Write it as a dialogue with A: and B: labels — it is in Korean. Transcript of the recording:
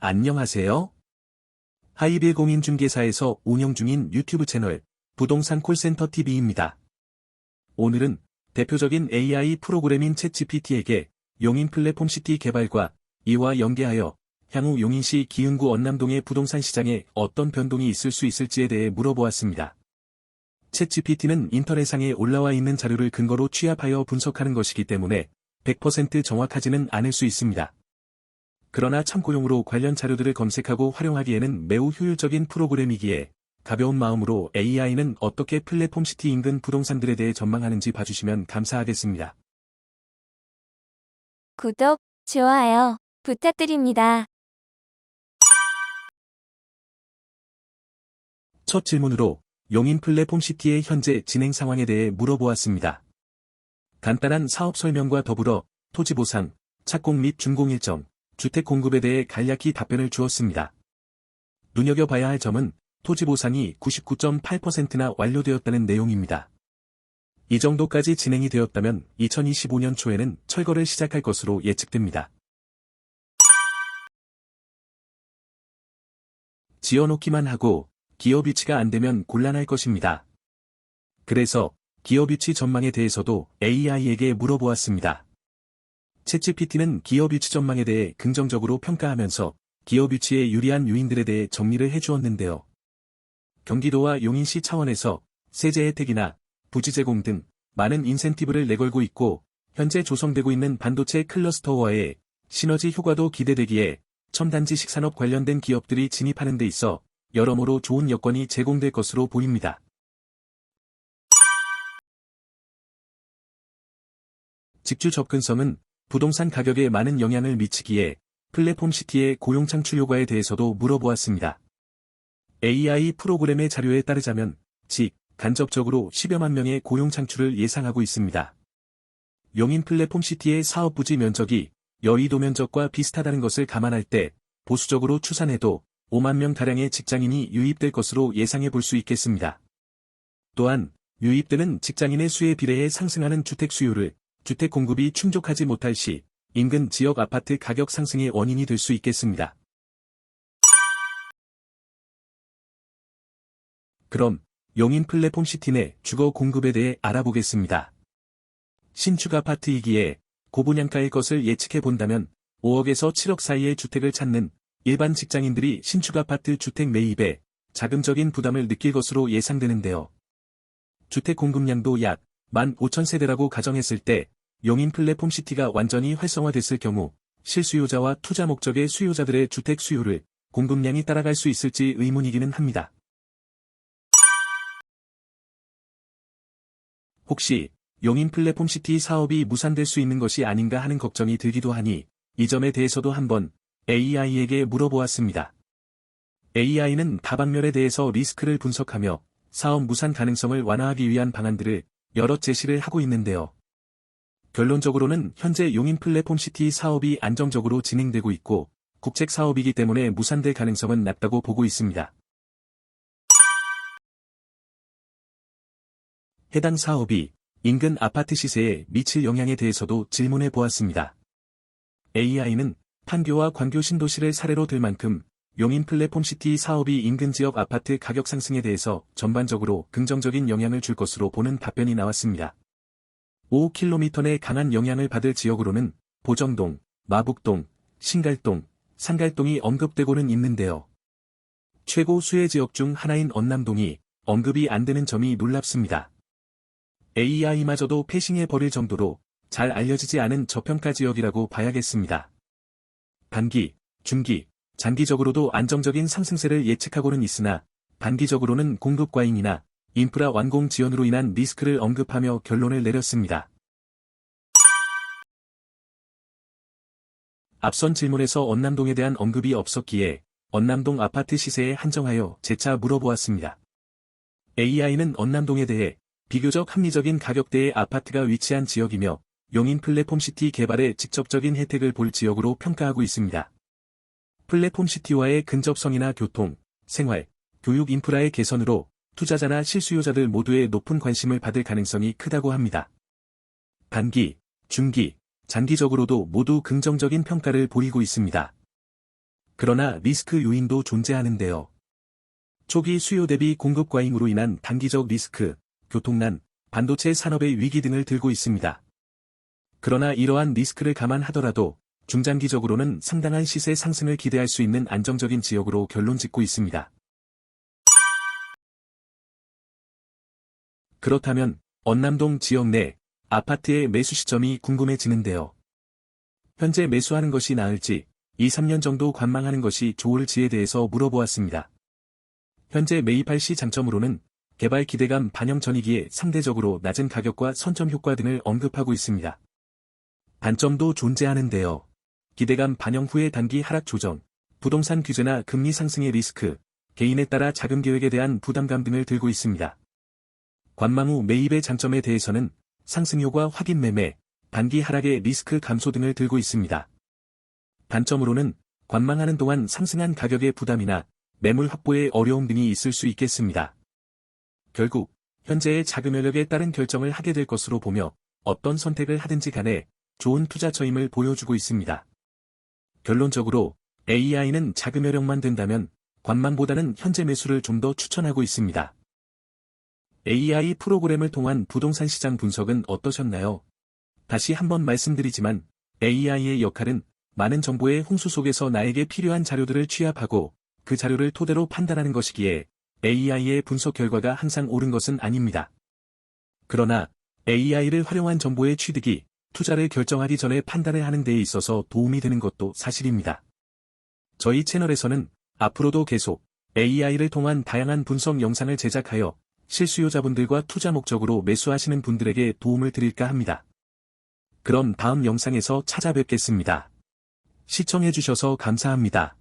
A: 안녕하세요. 하이빌 공인중개사에서 운영 중인 유튜브 채널 부동산 콜센터 TV입니다. 오늘은 대표적인 AI 프로그램인 챗GPT에게 용인 플랫폼 시티 개발과 이와 연계하여 향후 용인시 기흥구 언남동의 부동산 시장에 어떤 변동이 있을 수 있을지에 대해 물어보았습니다. 챗GPT는 인터넷상에 올라와 있는 자료를 근거로 취합하여 분석하는 것이기 때문에 100% 정확하지는 않을 수 있습니다. 그러나 참고용으로 관련 자료들을 검색하고 활용하기에는 매우 효율적인 프로그램이기에 가벼운 마음으로 AI는 어떻게 플랫폼 시티 인근 부동산들에 대해 전망하는지 봐주시면 감사하겠습니다.
B: 구독, 좋아요 부탁드립니다.
A: 첫 질문으로 용인 플랫폼 시티의 현재 진행 상황에 대해 물어보았습니다. 간단한 사업 설명과 더불어 토지 보상, 착공 및 준공 일정, 주택 공급에 대해 간략히 답변을 주었습니다. 눈여겨봐야 할 점은 토지 보상이 99.8%나 완료되었다는 내용입니다. 이 정도까지 진행이 되었다면 2025년 초에는 철거를 시작할 것으로 예측됩니다. 지어놓기만 하고 기업 유치가 안 되면 곤란할 것입니다. 그래서 기업 유치 전망에 대해서도 AI에게 물어보았습니다. 챗GPT는 기업 유치 전망에 대해 긍정적으로 평가하면서 기업 유치에 유리한 요인들에 대해 정리를 해주었는데요. 경기도와 용인시 차원에서 세제 혜택이나 부지 제공 등 많은 인센티브를 내걸고 있고 현재 조성되고 있는 반도체 클러스터와의 시너지 효과도 기대되기에 첨단 지식 산업 관련된 기업들이 진입하는 데 있어 여러모로 좋은 여건이 제공될 것으로 보입니다. 직주 접근성은 부동산 가격에 많은 영향을 미치기에 플랫폼 시티의 고용 창출 효과에 대해서도 물어보았습니다. AI 프로그램의 자료에 따르자면 간접적으로 10여만 명의 고용 창출을 예상하고 있습니다. 용인 플랫폼 시티의 사업 부지 면적이 여의도 면적과 비슷하다는 것을 감안할 때 보수적으로 추산해도 5만 명가량의 직장인이 유입될 것으로 예상해 볼 수 있겠습니다. 또한 유입되는 직장인의 수에 비례해 상승하는 주택 수요를 주택 공급이 충족하지 못할 시 인근 지역 아파트 가격 상승의 원인이 될 수 있겠습니다. 그럼 용인 플랫폼 시티 내 주거 공급에 대해 알아보겠습니다. 신축 아파트이기에 고분양가일 것을 예측해 본다면 5억에서 7억 사이의 주택을 찾는 일반 직장인들이 신축 아파트 주택 매입에 자금적인 부담을 느낄 것으로 예상되는데요. 주택 공급량도 약 15,000세대라고 가정했을 때 용인 플랫폼 시티가 완전히 활성화됐을 경우 실수요자와 투자 목적의 수요자들의 주택 수요를 공급량이 따라갈 수 있을지 의문이기는 합니다. 혹시 용인 플랫폼 시티 사업이 무산될 수 있는 것이 아닌가 하는 걱정이 들기도 하니 이 점에 대해서도 한번 AI에게 물어보았습니다. AI는 다방면에 대해서 리스크를 분석하며 사업 무산 가능성을 완화하기 위한 방안들을 여러 제시를 하고 있는데요. 결론적으로는 현재 용인 플랫폼 시티 사업이 안정적으로 진행되고 있고 국책 사업이기 때문에 무산될 가능성은 낮다고 보고 있습니다. 해당 사업이 인근 아파트 시세에 미칠 영향에 대해서도 질문해 보았습니다. AI는 판교와 광교 신도시를 사례로 들 만큼 용인 플랫폼 시티 사업이 인근 지역 아파트 가격 상승에 대해서 전반적으로 긍정적인 영향을 줄 것으로 보는 답변이 나왔습니다. 5km 내 강한 영향을 받을 지역으로는 보정동, 마북동, 신갈동, 상갈동이 언급되고는 있는데요. 최고 수혜 지역 중 하나인 언남동이 언급이 안 되는 점이 놀랍습니다. AI마저도 패싱해 버릴 정도로 잘 알려지지 않은 저평가 지역이라고 봐야겠습니다. 단기, 중기, 장기적으로도 안정적인 상승세를 예측하고는 있으나 단기적으로는 공급 과잉이나 인프라 완공 지연으로 인한 리스크를 언급하며 결론을 내렸습니다. 앞선 질문에서 언남동에 대한 언급이 없었기에 언남동 아파트 시세에 한정하여 재차 물어보았습니다. AI는 언남동에 대해 비교적 합리적인 가격대의 아파트가 위치한 지역이며 용인 플랫폼 시티 개발에 직접적인 혜택을 볼 지역으로 평가하고 있습니다. 플랫폼 시티와의 근접성이나 교통, 생활, 교육 인프라의 개선으로 투자자나 실수요자들 모두의 높은 관심을 받을 가능성이 크다고 합니다. 단기, 중기, 장기적으로도 모두 긍정적인 평가를 보이고 있습니다. 그러나 리스크 요인도 존재하는데요. 초기 수요 대비 공급 과잉으로 인한 단기적 리스크, 교통난, 반도체 산업의 위기 등을 들고 있습니다. 그러나 이러한 리스크를 감안하더라도 중장기적으로는 상당한 시세 상승을 기대할 수 있는 안정적인 지역으로 결론 짓고 있습니다. 그렇다면 언남동 지역 내 아파트의 매수 시점이 궁금해지는데요. 현재 매수하는 것이 나을지 2, 3년 정도 관망하는 것이 좋을지에 대해서 물어보았습니다. 현재 매입할 시 장점으로는 개발 기대감 반영 전이기에 상대적으로 낮은 가격과 선점 효과 등을 언급하고 있습니다. 단점도 존재하는데요. 기대감 반영 후의 단기 하락 조정, 부동산 규제나 금리 상승의 리스크, 개인에 따라 자금 계획에 대한 부담감 등을 들고 있습니다. 관망 후 매입의 장점에 대해서는 상승 효과 확인 매매, 단기 하락의 리스크 감소 등을 들고 있습니다. 단점으로는 관망하는 동안 상승한 가격의 부담이나 매물 확보의 어려움 등이 있을 수 있겠습니다. 결국 현재의 자금 여력에 따른 결정을 하게 될 것으로 보며 어떤 선택을 하든지 간에 좋은 투자처임을 보여주고 있습니다. 결론적으로 AI는 자금 여력만 된다면 관망보다는 현재 매수를 좀 더 추천하고 있습니다. AI 프로그램을 통한 부동산 시장 분석은 어떠셨나요? 다시 한번 말씀드리지만 AI의 역할은 많은 정보의 홍수 속에서 나에게 필요한 자료들을 취합하고 그 자료를 토대로 판단하는 것이기에 AI의 분석 결과가 항상 옳은 것은 아닙니다. 그러나 AI를 활용한 정보의 취득이 투자를 결정하기 전에 판단을 하는 데 있어서 도움이 되는 것도 사실입니다. 저희 채널에서는 앞으로도 계속 AI를 통한 다양한 분석 영상을 제작하여 실수요자분들과 투자 목적으로 매수하시는 분들에게 도움을 드릴까 합니다. 그럼 다음 영상에서 찾아뵙겠습니다. 시청해주셔서 감사합니다.